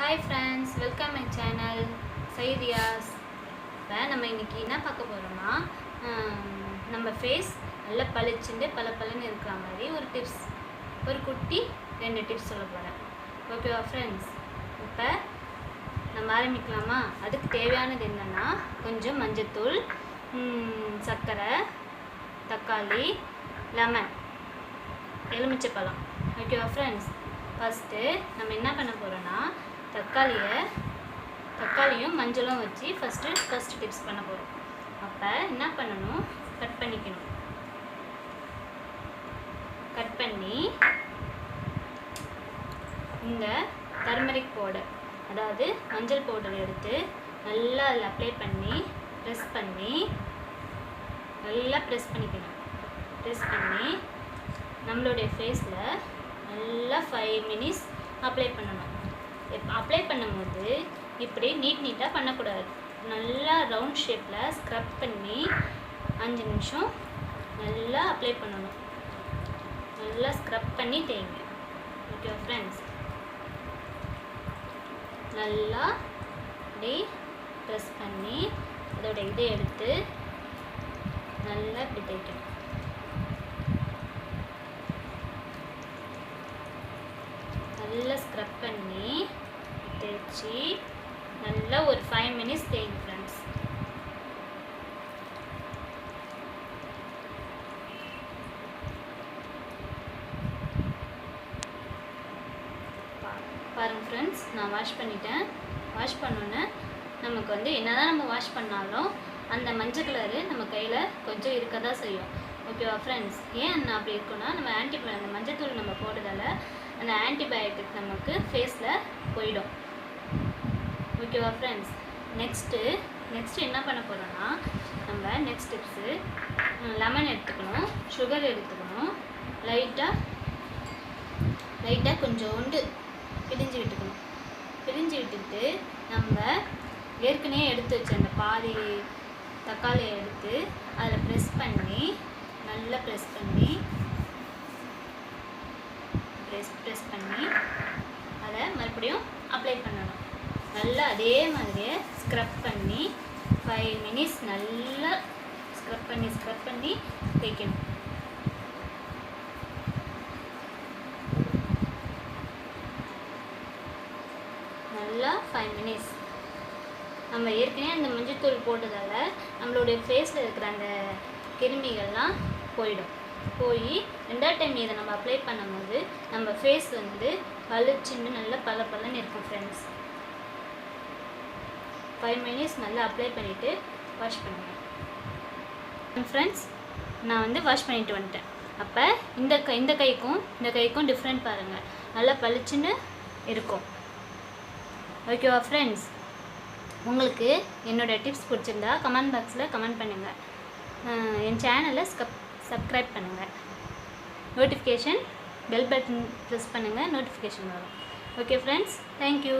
Hi friends, welcome my channel Saidiyas. நம்ம இன்னைக்கு என்ன பார்க்க போறோம்னா நம்ம ஃபேஸ் நல்ல பளிச்சுண்டு பளபளன்னு இருக்கிற மாதிரி ஒரு டிப்ஸ், ஒரு குட்டி 2 டிப்ஸ் சொல்ல போறேன். ஓகேவா ஃப்ரெண்ட்ஸ்? இப்போ நம்ம ஆரம்பிக்கலாமா? அதுக்கு தேவையானது என்னன்னா கொஞ்சம் மஞ்சத்தூள், சர்க்கரை, தக்காளி, லெமன், எலுமிச்சைப்பழம். ஓகேவா ஃப்ரெண்ட்ஸ்? ஃபஸ்ட்டு நம்ம என்ன பண்ண போகிறோன்னா தக்காளியும் மஞ்சளும் வச்சு ஃபஸ்ட்டு டிப்ஸ் பண்ண போகிறோம். அப்போ என்ன பண்ணணும், கட் பண்ணிக்கணும். கட் பண்ணி இந்த டர்மரிக் பவுடர், அதாவது மஞ்சள் பவுடர் எடுத்து நல்லா அதில் அப்ளை பண்ணி நல்லா ப்ரெஸ் பண்ணிக்கணும். ப்ரெஸ் பண்ணி நம்மளுடைய ஃபேஸில் நல்லா 5 மினிட்ஸ் அப்ளை பண்ணணும். அப்ளை பண்ணும்போது இப்படி நீட்டாக பண்ணக்கூடாது. நல்லா ரவுண்ட் ஷேப்பில் ஸ்க்ரப் பண்ணி 5 நிமிஷம் நல்லா அப்ளை பண்ணணும். நல்லா ஸ்க்ரப் பண்ணி தேய்ங்க. Okay friends? நல்லா இப்படி ப்ரெஸ் பண்ணி அதோட இதை எடுத்து நல்லா இப்படி தேய்க்கணும். நல்லா ஸ்க்ரப் பண்ணி தேய்ச்சி நல்லா ஒரு 5 மினிட்ஸ் தேய்ங்க ஃப்ரெண்ட்ஸ். பாருங்கள் ஃப்ரெண்ட்ஸ், நான் வாஷ் பண்ணிட்டேன். வாஷ் பண்ணோன்னே நமக்கு என்னதான் நம்ம வாஷ் பண்ணாலும் அந்த மஞ்சள் கலரு நம்ம கையில் கொஞ்சம் இருக்க தான் செய்யும். ஓகேவா ஃப்ரெண்ட்ஸ்? ஏன் நான் அப்படி இருக்குன்னா, நம்ம அந்த மஞ்சத்தூள் நம்ம போடுறதால அந்த ஆன்டிபயோட்டிக் நமக்கு ஃபேஸில் போயிடும். ஓகேவா ஃப்ரெண்ட்ஸ்? நெக்ஸ்ட்டு என்ன பண்ண போகிறோன்னா, நம்ம நெக்ஸ்ட் டிப்ஸு லெமன் எடுத்துக்கணும், சுகர் எடுத்துக்கணும், லைட்டாக கொஞ்சோண்டு பிழிஞ்சு விட்டுக்கணும். பிழிஞ்சு விட்டுட்டு நம்ம ஏற்கனவே எடுத்து வச்ச அந்த பாதி தக்காளியை எடுத்து அதில் நல்லா ப்ரெஸ் பண்ணி அதை மறுபடியும் அப்ளை பண்ணணும். நல்லா அதே மாதிரியே ஸ்க்ரப் பண்ணி 5 மினிட்ஸ் நல்லா ஸ்க்ரப் பண்ணி தேய்க்கணும். நல்லா 5 மினிட்ஸ். நம்ம ஏற்கனவே அந்த மஞ்சத்தூள் போட்டதால் நம்மளுடைய ஃபேஸில் இருக்கிற அந்த கிருமிகள்லாம் போய் 2வது டைம் இதை நம்ம அப்ளை பண்ணும்போது நம்ம ஃபேஸ் பளிச்சுன்னு நல்லா பளபளன்னு இருக்கும் ஃப்ரெண்ட்ஸ். 5 மினிட்ஸ் நல்லா அப்ளை பண்ணிவிட்டு வாஷ் பண்ணுவேன் ஃப்ரெண்ட்ஸ். நான் வாஷ் பண்ணிட்டு வந்துட்டேன். அப்போ இந்த கைக்கும் டிஃப்ரெண்ட் பாருங்கள், நல்லா பளிச்சுன்னு இருக்கும். ஓகேவா ஃப்ரெண்ட்ஸ்? உங்களுக்கு என்னோடய டிப்ஸ் பிடிச்சிருந்தா கமெண்ட் பாக்ஸில் கமெண்ட் பண்ணுங்கள். என் சேனலை சப்ஸ்கிரைப் பண்ணுங்கள். நோட்டிஃபிகேஷன் பெல் பட்டன் ப்ரெஸ் பண்ணுங்கள், நோட்டிஃபிகேஷன் வரும். Okay friends, thank you.